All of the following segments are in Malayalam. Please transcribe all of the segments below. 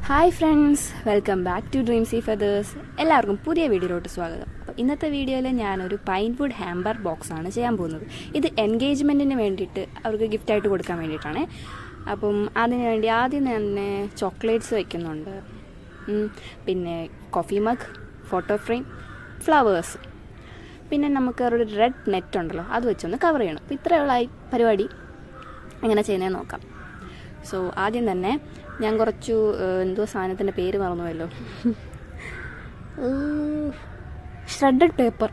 Hi friends, welcome back to Dreamsy Feathers. എല്ലാവർക്കും പുതിയ വീഡിയോയിലോട്ട് സ്വാഗതം. അപ്പോൾ ഇന്നത്തെ വീഡിയോയിൽ ഞാനൊരു പൈൻവുഡ് ഹാമ്പർ ബോക്സാണ് ചെയ്യാൻ പോകുന്നത്. ഇത് എൻഗേജ്മെൻറ്റിന് വേണ്ടിയിട്ട് അവർക്ക് ഗിഫ്റ്റായിട്ട് കൊടുക്കാൻ വേണ്ടിയിട്ടാണ്. അപ്പം അതിന് വേണ്ടി ആദ്യം തന്നെ ചോക്ലേറ്റ്സ് വയ്ക്കുന്നുണ്ട്, പിന്നെ coffee mug, photo frame, flowers, പിന്നെ നമുക്ക് ഒരു റെഡ് നെറ്റ് ഉണ്ടല്ലോ അത് വെച്ചൊന്ന് കവർ ചെയ്യണം. അപ്പോൾ ഇത്രയുള്ള ഈ പരിപാടി എങ്ങനെ ചെയ്യുന്നതെന്ന് നോക്കാം. സോ ആദ്യം തന്നെ ഞാൻ കുറച്ചു സാധനത്തിൻ്റെ പേര് മറന്നുവല്ലോ, ഷ്രെഡഡ് പേപ്പർ.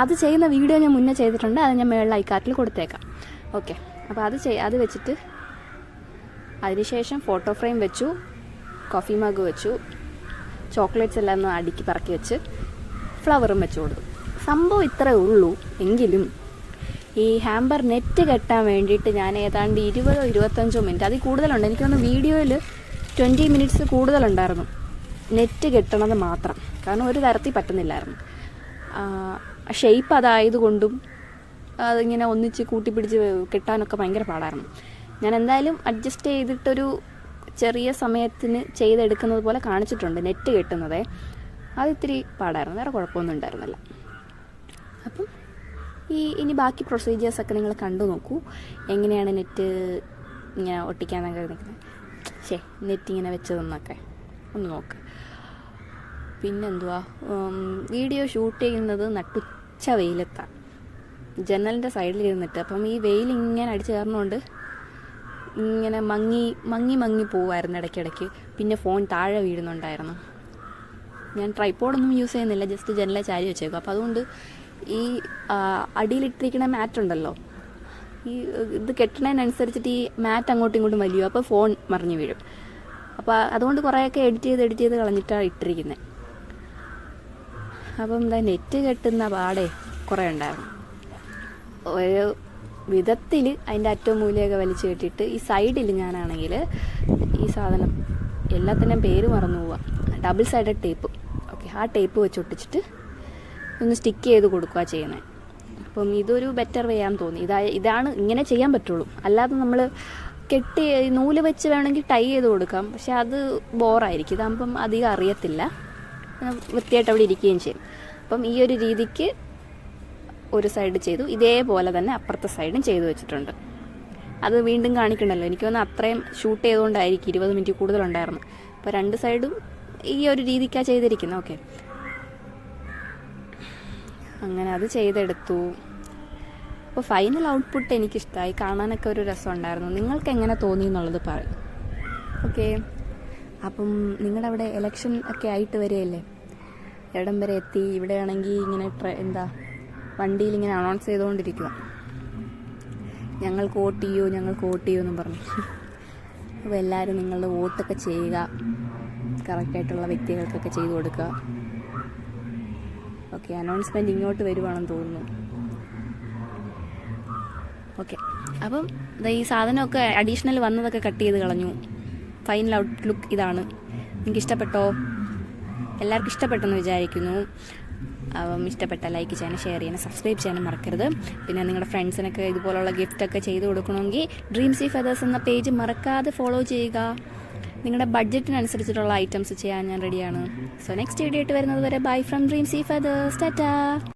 അത് ചെയ്യുന്ന വീഡിയോ ഞാൻ മുന്നേ ചെയ്തിട്ടുണ്ട്, അത് ഞാൻ മേളിൽ ഐക്കാർട്ടിൽ കൊടുത്തേക്കാം. ഓക്കെ, അപ്പോൾ അത് വെച്ചിട്ട് അതിനുശേഷം ഫോട്ടോ ഫ്രെയിം വെച്ചു, കോഫി മഗ് വെച്ചു, ചോക്ലേറ്റ്സ് എല്ലാം ഒന്ന് അടുക്കി പറക്കി വെച്ച് ഫ്ലവറും വെച്ചു കൊടുത്തു. സംഭവം ഇത്രയേ ഉള്ളൂ. എങ്കിലും ഈ ഹാമ്പർ നെറ്റ് കെട്ടാൻ വേണ്ടിയിട്ട് ഞാൻ ഏതാണ്ട് 20-25 മിനിറ്റ്, അതിൽ കൂടുതലുണ്ട്. എനിക്കൊന്ന് വീഡിയോയിൽ 20 മിനിറ്റ്സ് കൂടുതലുണ്ടായിരുന്നു നെറ്റ് കെട്ടണത് മാത്രം. കാരണം ഒരു തരത്തിൽ പറ്റുന്നില്ലായിരുന്നു. ഷെയ്പ്പ് അതായതുകൊണ്ടും അതിങ്ങനെ ഒന്നിച്ച് കൂട്ടിപ്പിടിച്ച് കെട്ടാനൊക്കെ ഭയങ്കര പാടായിരുന്നു. ഞാൻ എന്തായാലും അഡ്ജസ്റ്റ് ചെയ്തിട്ടൊരു ചെറിയ സമയത്തിന് ചെയ്തെടുക്കുന്നത് പോലെ കാണിച്ചിട്ടുണ്ട് നെറ്റ് കെട്ടുന്നത്. അതിത്തിരി പാടായിരുന്നു, വേറെ കുഴപ്പമൊന്നും ഉണ്ടായിരുന്നില്ല. അപ്പം ഇനി ബാക്കി പ്രൊസീജിയേഴ്സൊക്കെ നിങ്ങൾ കണ്ടു നോക്കൂ, എങ്ങനെയാണ് നെറ്റ് ഇങ്ങനെ ഒട്ടിക്കാനൊക്കെ നിൽക്കുന്നത്, നെറ്റ് ഇങ്ങനെ വെച്ചതെന്നൊക്കെ ഒന്ന് നോക്ക്. പിന്നെന്തുവാ, വീഡിയോ ഷൂട്ട് ചെയ്യുന്നത് നട്ടുച്ച വെയിലെത്താണ്, ജനലിൻ്റെ സൈഡിൽ ഇരുന്നിട്ട്. അപ്പം ഈ വെയിൽ ഇങ്ങനെ അടിച്ച് കയറുന്നതുകൊണ്ട് ഇങ്ങനെ മങ്ങി പോവായിരുന്നു ഇടയ്ക്കിടയ്ക്ക്. പിന്നെ ഫോൺ താഴെ വീഴുന്നുണ്ടായിരുന്നു. ഞാൻ ട്രൈപോഡൊന്നും യൂസ് ചെയ്യുന്നില്ല, ജസ്റ്റ് ജനലെ ചാരി വെച്ചേക്കും. അപ്പോൾ അതുകൊണ്ട് ഈ അടിയിലിട്ടിരിക്കുന്ന മാറ്റ് ഉണ്ടല്ലോ, ഈ ഇത് കെട്ടണതിനനുസരിച്ചിട്ട് ഈ മാറ്റ് അങ്ങോട്ടും ഇങ്ങോട്ടും വലിയും, അപ്പോൾ ഫോൺ മറിഞ്ഞു വീഴും. അപ്പോൾ അതുകൊണ്ട് കുറേയൊക്കെ എഡിറ്റ് ചെയ്ത് കളഞ്ഞിട്ടാണ് ഇട്ടിരിക്കുന്നത്. അപ്പം എന്താ നെറ്റ് കെട്ടുന്ന പാടെ കുറേ ഉണ്ടായിരുന്നു. ഒരു വിധത്തിൽ അതിൻ്റെ അറ്റവും മൂലയൊക്കെ വലിച്ചു കെട്ടിയിട്ട് ഈ സൈഡിൽ ഞാനാണെങ്കിൽ ഈ സാധനം എല്ലാത്തിൻ്റെയും പേര് മറന്നു പോവുക, ഡബിൾ സൈഡഡ് ടേപ്പ്. ഓക്കെ, ആ ടേപ്പ് വെച്ച് ഒട്ടിച്ചിട്ട് ഒന്ന് സ്റ്റിക്ക് ചെയ്ത് കൊടുക്കുക ചെയ്യുന്നത്. അപ്പം ഇതൊരു ബെറ്റർ വേ ആണെന്ന് തോന്നി. ഇതാണ് ഇങ്ങനെ ചെയ്യാൻ പറ്റുള്ളൂ. അല്ലാതെ നമ്മൾ കെട്ടി നൂല് വെച്ച് വേണമെങ്കിൽ ടൈ ചെയ്ത് കൊടുക്കാം, പക്ഷെ അത് ബോറായിരിക്കും. ഇതാകുമ്പം അധികം അറിയത്തില്ല, വൃത്തിയായിട്ട് അവിടെ ഇരിക്കുകയും ചെയ്യും. അപ്പം ഈ ഒരു രീതിക്ക് ഒരു സൈഡ് ചെയ്തു, ഇതേപോലെ തന്നെ അപ്പുറത്തെ സൈഡും ചെയ്തു വെച്ചിട്ടുണ്ട്. അത് വീണ്ടും കാണിക്കണമല്ലോ, എനിക്ക് തോന്നുന്നു അത്രയും ഷൂട്ട് ചെയ്തുകൊണ്ടായിരിക്കും 20 മിനിറ്റ് കൂടുതലുണ്ടായിരുന്നു. അപ്പോൾ രണ്ട് സൈഡും ഈ ഒരു രീതിക്കാണ് ചെയ്തിരിക്കുന്നത്. ഓക്കെ, അങ്ങനെ അത് ചെയ്തെടുത്തു. അപ്പോൾ ഫൈനൽ ഔട്ട്പുട്ട് എനിക്കിഷ്ടമായി, കാണാനൊക്കെ ഒരു രസമുണ്ടായിരുന്നു. നിങ്ങൾക്ക് എങ്ങനെ തോന്നി എന്നുള്ളത് പറയും. ഓക്കെ, അപ്പം നിങ്ങളുടെ അവിടെ ഇലക്ഷൻ ഒക്കെ ആയിട്ട് വരികയല്ലേ, എവിടം വരെ എത്തി? ഇവിടെയാണെങ്കിൽ ഇങ്ങനെ വണ്ടിയിൽ ഇങ്ങനെ അനൗൺസ് ചെയ്തുകൊണ്ടിരിക്കുക, ഞങ്ങൾക്ക് വോട്ട് ചെയ്യൂ എന്നും പറഞ്ഞു. അപ്പോൾ എല്ലാവരും നിങ്ങളുടെ വോട്ടൊക്കെ ചെയ്യുക, കറക്റ്റായിട്ടുള്ള വ്യക്തികൾക്കൊക്കെ ചെയ്തു കൊടുക്കുക. ഓക്കെ, അനൗൺസ്മെൻറ്റ് ഇങ്ങോട്ട് വരുവാണെന്ന് തോന്നുന്നു. ഓക്കെ, അപ്പം ഈ സാധനമൊക്കെ അഡീഷണൽ വന്നതൊക്കെ കട്ട് ചെയ്ത് കളഞ്ഞു. ഫൈനൽ ഔട്ട്ലുക്ക് ഇതാണ്. നിങ്ങൾക്ക് ഇഷ്ടപ്പെട്ടോ? എല്ലാവർക്കും ഇഷ്ടപ്പെട്ടെന്ന് വിചാരിക്കുന്നു. അപ്പം ഇഷ്ടപ്പെട്ട ലൈക്ക് ചെയ്യാനും ഷെയർ ചെയ്യാനും സബ്സ്ക്രൈബ് ചെയ്യാനും മറക്കരുത്. പിന്നെ നിങ്ങളുടെ ഫ്രണ്ട്സിനൊക്കെ ഇതുപോലുള്ള ഗിഫ്റ്റൊക്കെ ചെയ്ത് കൊടുക്കണമെങ്കിൽ ഡ്രീംസി ഫെദേഴ്സ് എന്ന പേജ് മറക്കാതെ ഫോളോ ചെയ്യുക. നിങ്ങളുടെ ബഡ്ജറ്റിനനുസരിച്ചിട്ടുള്ള ഐറ്റംസ് ചെയ്യാൻ ഞാൻ റെഡിയാണ്. സോ നെക്സ്റ്റ് വീഡിയോ ആയിട്ട് വരുന്നത് വരെ ബൈ ഫ്രം ഡ്രീംസി ഫെദേഴ്സ്. ടാറ്റാ.